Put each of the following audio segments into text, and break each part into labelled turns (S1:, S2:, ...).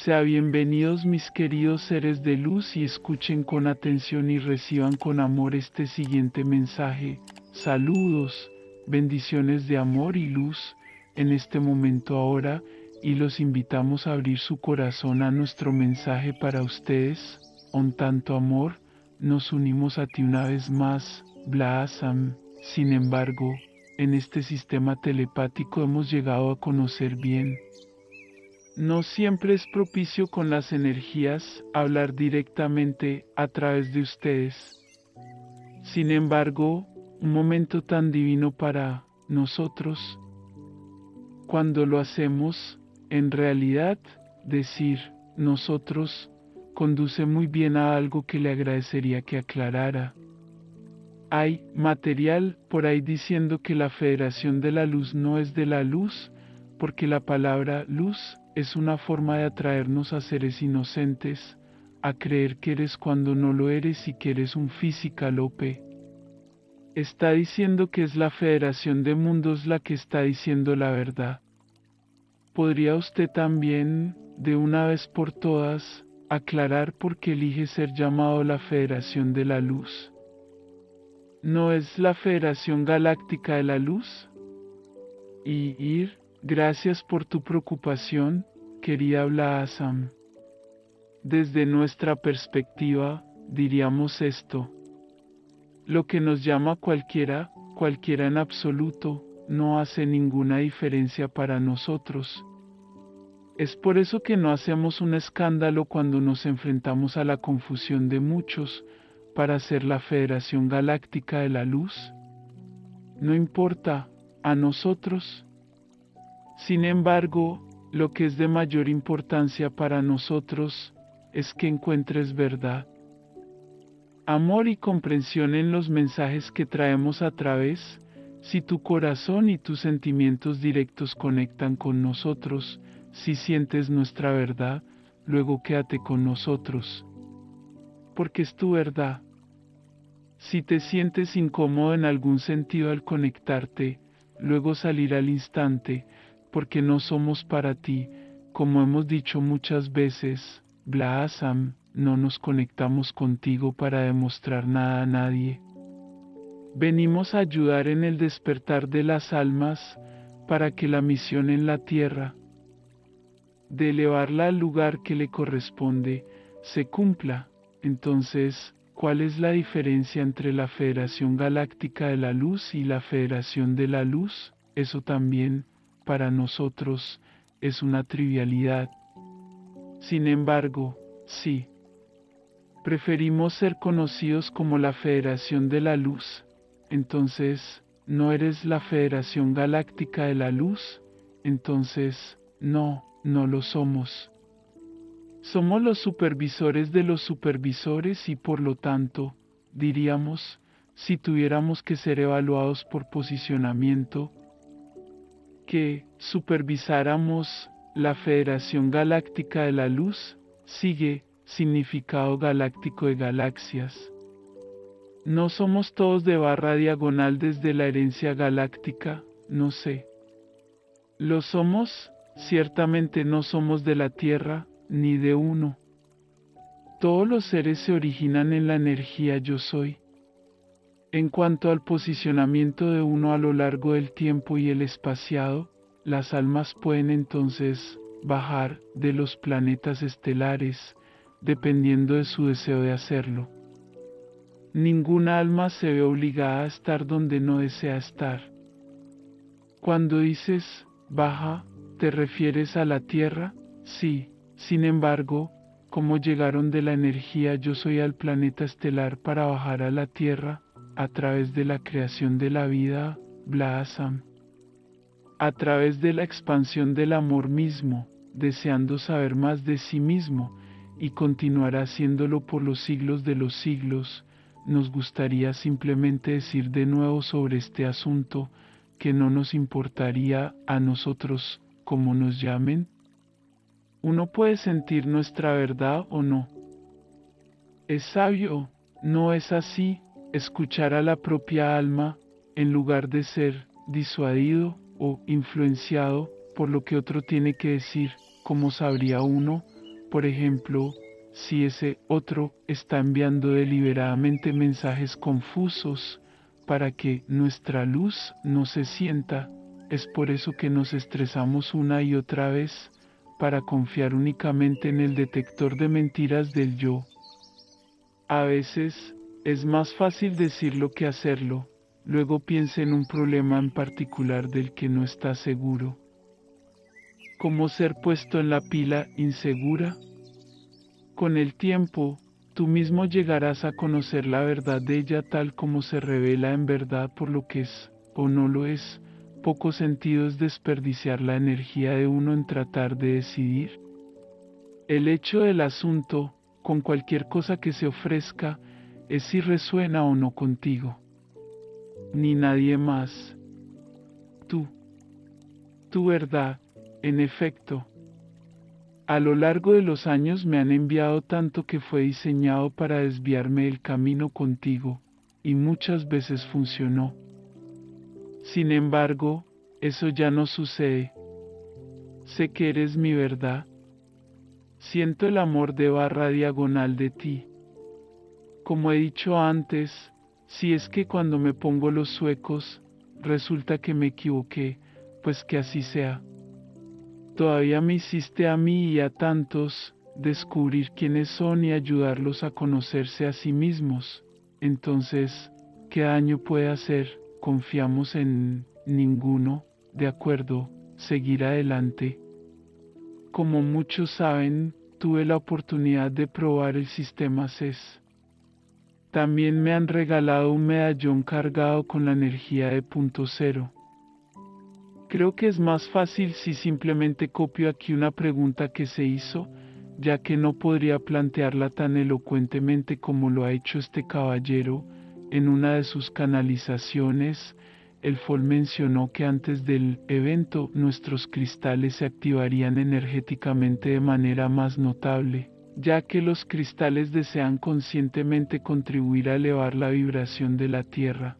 S1: Sean bienvenidos mis queridos seres de luz y escuchen con atención y reciban con amor este siguiente mensaje. Saludos, bendiciones de amor y luz en este momento ahora y los invitamos a abrir su corazón a nuestro mensaje para ustedes. Con tanto amor, nos unimos a ti una vez más, Blaasam. Sin embargo, en este sistema telepático hemos llegado a conocer bien. No siempre es propicio con las energías hablar directamente a través de ustedes. Sin embargo, un momento tan divino para nosotros. Cuando lo hacemos, en realidad, decir nosotros conduce muy bien a algo que le agradecería que aclarara. Hay material por ahí diciendo que la Federación de la Luz no es de la luz, porque la palabra luz es una forma de atraernos a seres inocentes, a creer que eres cuando no lo eres y que eres un física-lope. Está diciendo que es la Federación de Mundos la que está diciendo la verdad. ¿Podría usted también, de una vez por todas, aclarar por qué elige ser llamado la Federación de la Luz? ¿No es la Federación Galáctica de la Luz? Gracias por tu preocupación, querida Blaasam. Desde nuestra perspectiva, diríamos esto. Lo que nos llama cualquiera en absoluto, no hace ninguna diferencia para nosotros. Es por eso que no hacemos un escándalo cuando nos enfrentamos a la confusión de muchos, para ser la Federación Galáctica de la Luz. No importa, a nosotros. Sin embargo, lo que es de mayor importancia para nosotros es que encuentres verdad, amor y comprensión en los mensajes que traemos a través. Si tu corazón y tus sentimientos directos conectan con nosotros, si sientes nuestra verdad, luego quédate con nosotros. Porque es tu verdad. Si te sientes incómodo en algún sentido al conectarte, luego salir al instante, porque no somos para ti, como hemos dicho muchas veces, Blaasam, no nos conectamos contigo para demostrar nada a nadie. Venimos a ayudar en el despertar de las almas, para que la misión en la tierra, de elevarla al lugar que le corresponde, se cumpla. Entonces, ¿cuál es la diferencia entre la Federación Galáctica de la Luz y la Federación de la Luz? Eso también, para nosotros, es una trivialidad. Sin embargo, sí. Preferimos ser conocidos como la Federación de la Luz. Entonces, ¿no eres la Federación Galáctica de la Luz? Entonces, no lo somos. Somos los supervisores de los supervisores y por lo tanto, diríamos, si tuviéramos que ser evaluados por posicionamiento, que supervisáramos la Federación Galáctica de la Luz, sigue, significado galáctico de galaxias. No somos todos de barra diagonal desde la herencia galáctica, no sé. ¿Lo somos? Ciertamente no somos de la Tierra, ni de uno. Todos los seres se originan en la energía yo soy. En cuanto al posicionamiento de uno a lo largo del tiempo y el espaciado, las almas pueden entonces bajar de los planetas estelares, dependiendo de su deseo de hacerlo. Ninguna alma se ve obligada a estar donde no desea estar. Cuando dices baja, ¿te refieres a la Tierra? Sí. Sin embargo, ¿cómo llegaron de la energía yo soy al planeta estelar para bajar a la Tierra? A través de la creación de la vida, Blaasam. A través de la expansión del amor mismo, deseando saber más de sí mismo, y continuará haciéndolo por los siglos de los siglos. Nos gustaría simplemente decir de nuevo sobre este asunto, que no nos importaría a nosotros cómo nos llamen. Uno puede sentir nuestra verdad o no. Es sabio, no es así, escuchar a la propia alma, en lugar de ser disuadido o influenciado por lo que otro tiene que decir. ¿Cómo sabría uno Por ejemplo, si ese otro está enviando deliberadamente mensajes confusos para que nuestra luz no se sienta, es por eso que nos estresamos una y otra vez, para confiar únicamente en el detector de mentiras del yo. A veces, es más fácil decirlo que hacerlo. Luego piense en un problema en particular del que no está seguro. ¿Cómo ser puesto en la pila insegura? Con el tiempo, tú mismo llegarás a conocer la verdad de ella tal como se revela en verdad por lo que es o no lo es. Poco sentido es desperdiciar la energía de uno en tratar de decidir. El hecho del asunto, con cualquier cosa que se ofrezca, es si resuena o no contigo. Ni nadie más. Tú. Tu verdad, en efecto. A lo largo de los años me han enviado tanto que fue diseñado para desviarme del camino contigo, y muchas veces funcionó. Sin embargo, eso ya no sucede. Sé que eres mi verdad. Siento el amor de barra diagonal de ti. Como he dicho antes, si es que cuando me pongo los suecos, resulta que me equivoqué, pues que así sea. Todavía me hiciste a mí y a tantos descubrir quiénes son y ayudarlos a conocerse a sí mismos. Entonces, ¿qué daño puede hacer? Confiamos en ninguno, de acuerdo, seguir adelante. Como muchos saben, tuve la oportunidad de probar el sistema CES. También me han regalado un medallón cargado con la energía de punto cero. Creo que es más fácil si simplemente copio aquí una pregunta que se hizo, ya que no podría plantearla tan elocuentemente como lo ha hecho este caballero. En una de sus canalizaciones, el Fol mencionó que antes del evento nuestros cristales se activarían energéticamente de manera más notable, ya que los cristales desean conscientemente contribuir a elevar la vibración de la Tierra.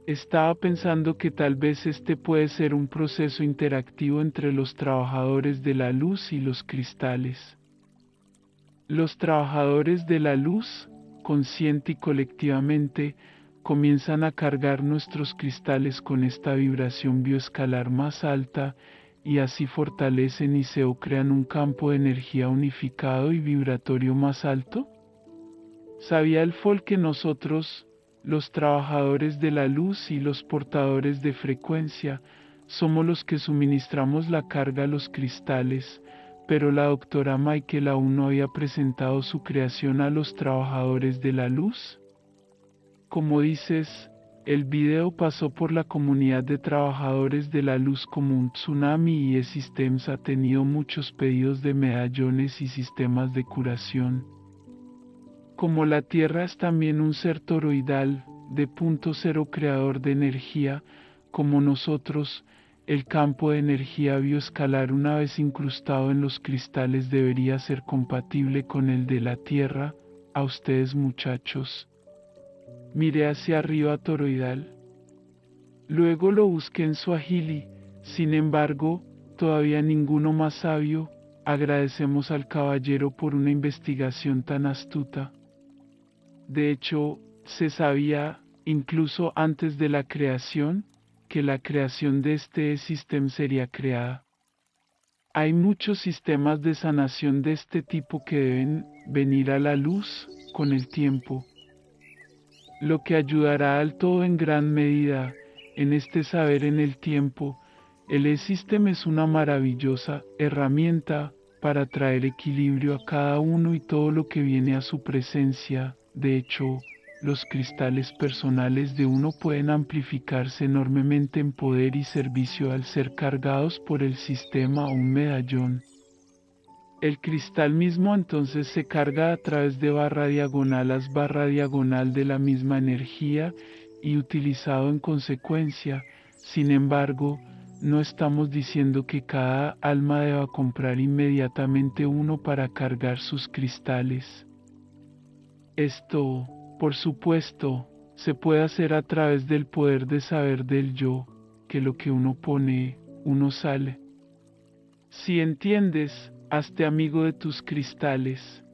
S1: Estaba pensando que tal vez este puede ser un proceso interactivo entre los trabajadores de la luz y los cristales. Los trabajadores de la luz, consciente y colectivamente, comienzan a cargar nuestros cristales con esta vibración bioescalar más alta y así fortalecen y se crean un campo de energía unificado y vibratorio más alto. ¿Sabía el Fol que nosotros, los trabajadores de la luz y los portadores de frecuencia, somos los que suministramos la carga a los cristales, pero la doctora Michael aún no había presentado su creación a los trabajadores de la luz? Como dices, el video pasó por la comunidad de trabajadores de la luz como un tsunami y E-Systems ha tenido muchos pedidos de medallones y sistemas de curación. Como la Tierra es también un ser toroidal, de punto cero creador de energía, como nosotros, el campo de energía bioescalar una vez incrustado en los cristales debería ser compatible con el de la Tierra. A ustedes muchachos. Miré hacia arriba toroidal. Luego lo busqué en Swahili, sin embargo, todavía ninguno más sabio. Agradecemos al caballero por una investigación tan astuta. De hecho, se sabía, incluso antes de la creación, que la creación de este sistema sería creada. Hay muchos sistemas de sanación de este tipo que deben venir a la luz con el tiempo, lo que ayudará al todo en gran medida. En este saber en el tiempo, el E-System es una maravillosa herramienta para traer equilibrio a cada uno y todo lo que viene a su presencia. De hecho, los cristales personales de uno pueden amplificarse enormemente en poder y servicio al ser cargados por el sistema o un medallón. El cristal mismo entonces se carga a través de barra diagonal a barra diagonal de la misma energía y utilizado en consecuencia. Sin embargo, no estamos diciendo que cada alma deba comprar inmediatamente uno para cargar sus cristales. Esto, por supuesto, se puede hacer a través del poder de saber del yo, que lo que uno pone, uno sale. Si entiendes, Hazte amigo de tus cristales.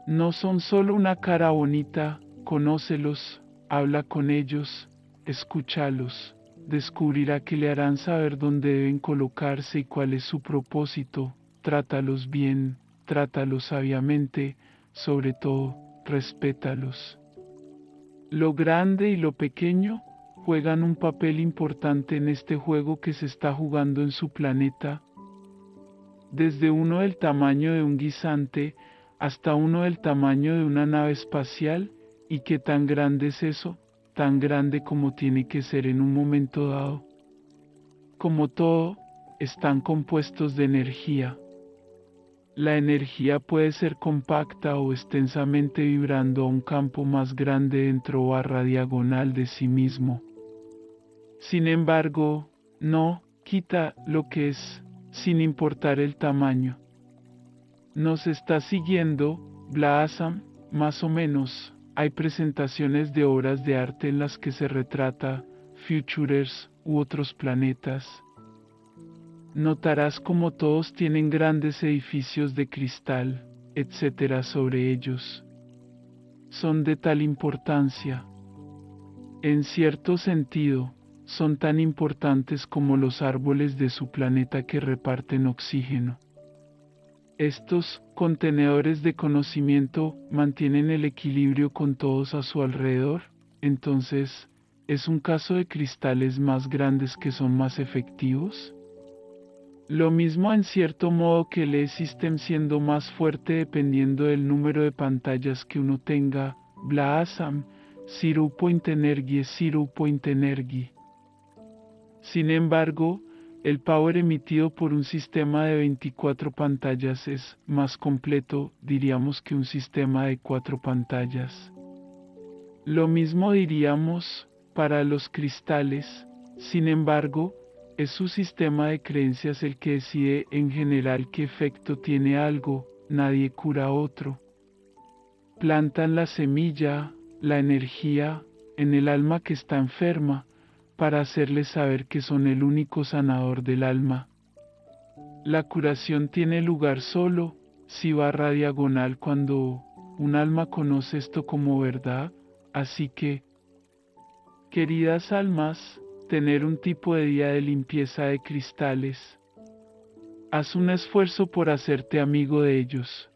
S1: No son solo una cara bonita, conócelos, habla con ellos, escúchalos, descubrirá que le harán saber dónde deben colocarse y cuál es su propósito, trátalos bien, trátalos sabiamente, sobre todo, respétalos. Lo grande y lo pequeño juegan un papel importante en este juego que se está jugando en su planeta, desde uno del tamaño de un guisante hasta uno del tamaño de una nave espacial. ¿Y qué tan grande es eso? Tan grande como tiene que ser en un momento dado. Como todo, están compuestos de energía. La energía puede ser compacta o extensamente vibrando a un campo más grande dentro barra diagonal de sí mismo. Sin embargo, no quita lo que es, sin importar el tamaño. Nos está siguiendo, Blaasam, más o menos. Hay presentaciones de obras de arte en las que se retrata Futurers u otros planetas. Notarás como todos tienen grandes edificios de cristal, etcétera, sobre ellos. Son de tal importancia. En cierto sentido, son tan importantes como los árboles de su planeta que reparten oxígeno. Estos contenedores de conocimiento mantienen el equilibrio con todos a su alrededor, entonces, ¿es un caso de cristales más grandes que son más efectivos? Lo mismo en cierto modo que el E-System siendo más fuerte dependiendo del número de pantallas que uno tenga, Blaasam, Zero Point Energy es Zero Point Energy. Sin embargo, el power emitido por un sistema de 24 pantallas es más completo, diríamos, que un sistema de 4 pantallas. Lo mismo diríamos para los cristales. Sin embargo, es su sistema de creencias el que decide en general qué efecto tiene algo, nadie cura a otro. Plantan la semilla, la energía, en el alma que está enferma, para hacerles saber que son el único sanador del alma. La curación tiene lugar solo, si barra diagonal, cuando un alma conoce esto como verdad, así que, queridas almas, tener un tipo de día de limpieza de cristales. Haz un esfuerzo por hacerte amigo de ellos.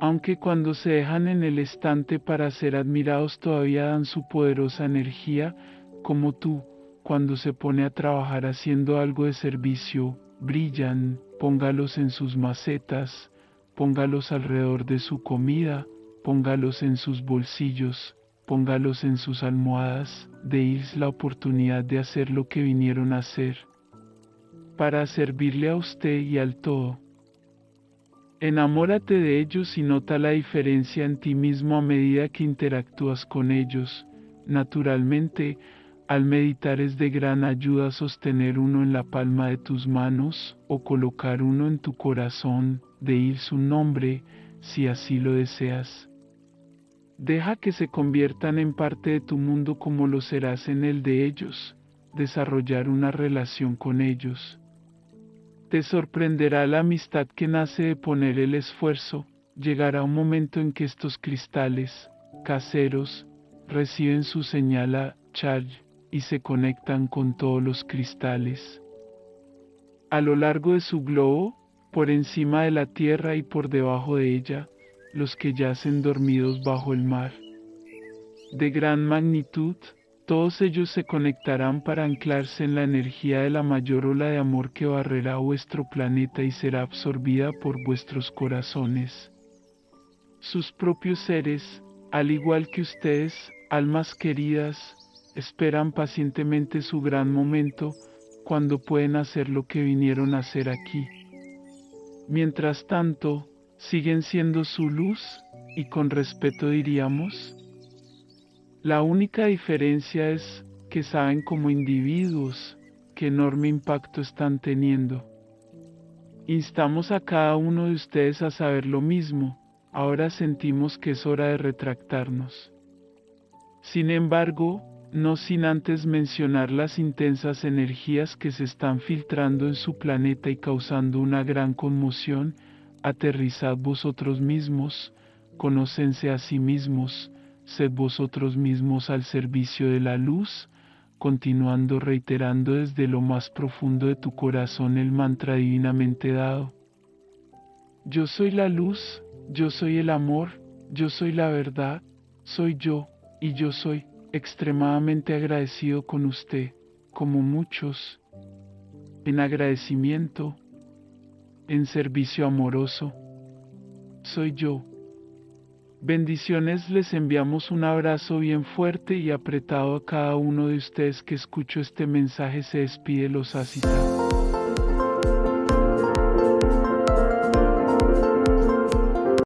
S1: Aunque cuando se dejan en el estante para ser admirados todavía dan su poderosa energía, como tú, cuando se pone a trabajar haciendo algo de servicio, brillan, póngalos en sus macetas, póngalos alrededor de su comida, póngalos en sus bolsillos, póngalos en sus almohadas, deis la oportunidad de hacer lo que vinieron a hacer, para servirle a usted y al todo. Enamórate de ellos y nota la diferencia en ti mismo a medida que interactúas con ellos. Naturalmente, al meditar es de gran ayuda sostener uno en la palma de tus manos o colocar uno en tu corazón, deir su nombre, si así lo deseas. Deja que se conviertan en parte de tu mundo como lo serás en el de ellos, desarrollar una relación con ellos. Te sorprenderá la amistad que nace de poner el esfuerzo. Llegará un momento en que estos cristales, caseros, reciben su señal a charge y se conectan con todos los cristales. A lo largo de su globo, por encima de la tierra y por debajo de ella, los que yacen dormidos bajo el mar. De gran magnitud, todos ellos se conectarán para anclarse en la energía de la mayor ola de amor que barrerá vuestro planeta y será absorbida por vuestros corazones. Sus propios seres, al igual que ustedes, almas queridas, esperan pacientemente su gran momento, cuando pueden hacer lo que vinieron a hacer aquí. Mientras tanto, siguen siendo su luz, y con respeto diríamos, la única diferencia es que saben como individuos qué enorme impacto están teniendo. Instamos a cada uno de ustedes a saber lo mismo, ahora sentimos que es hora de retractarnos. Sin embargo, no sin antes mencionar las intensas energías que se están filtrando en su planeta y causando una gran conmoción. Aterrizad vosotros mismos, conócense a sí mismos, sed vosotros mismos al servicio de la luz, continuando reiterando desde lo más profundo de tu corazón el mantra divinamente dado. Yo soy la luz, yo soy el amor, yo soy la verdad, soy yo, y yo soy extremadamente agradecido con usted, como muchos, en agradecimiento, en servicio amoroso. Soy yo. Bendiciones, les enviamos un abrazo bien fuerte y apretado a cada uno de ustedes que escuchó este mensaje. Se despide los Asita.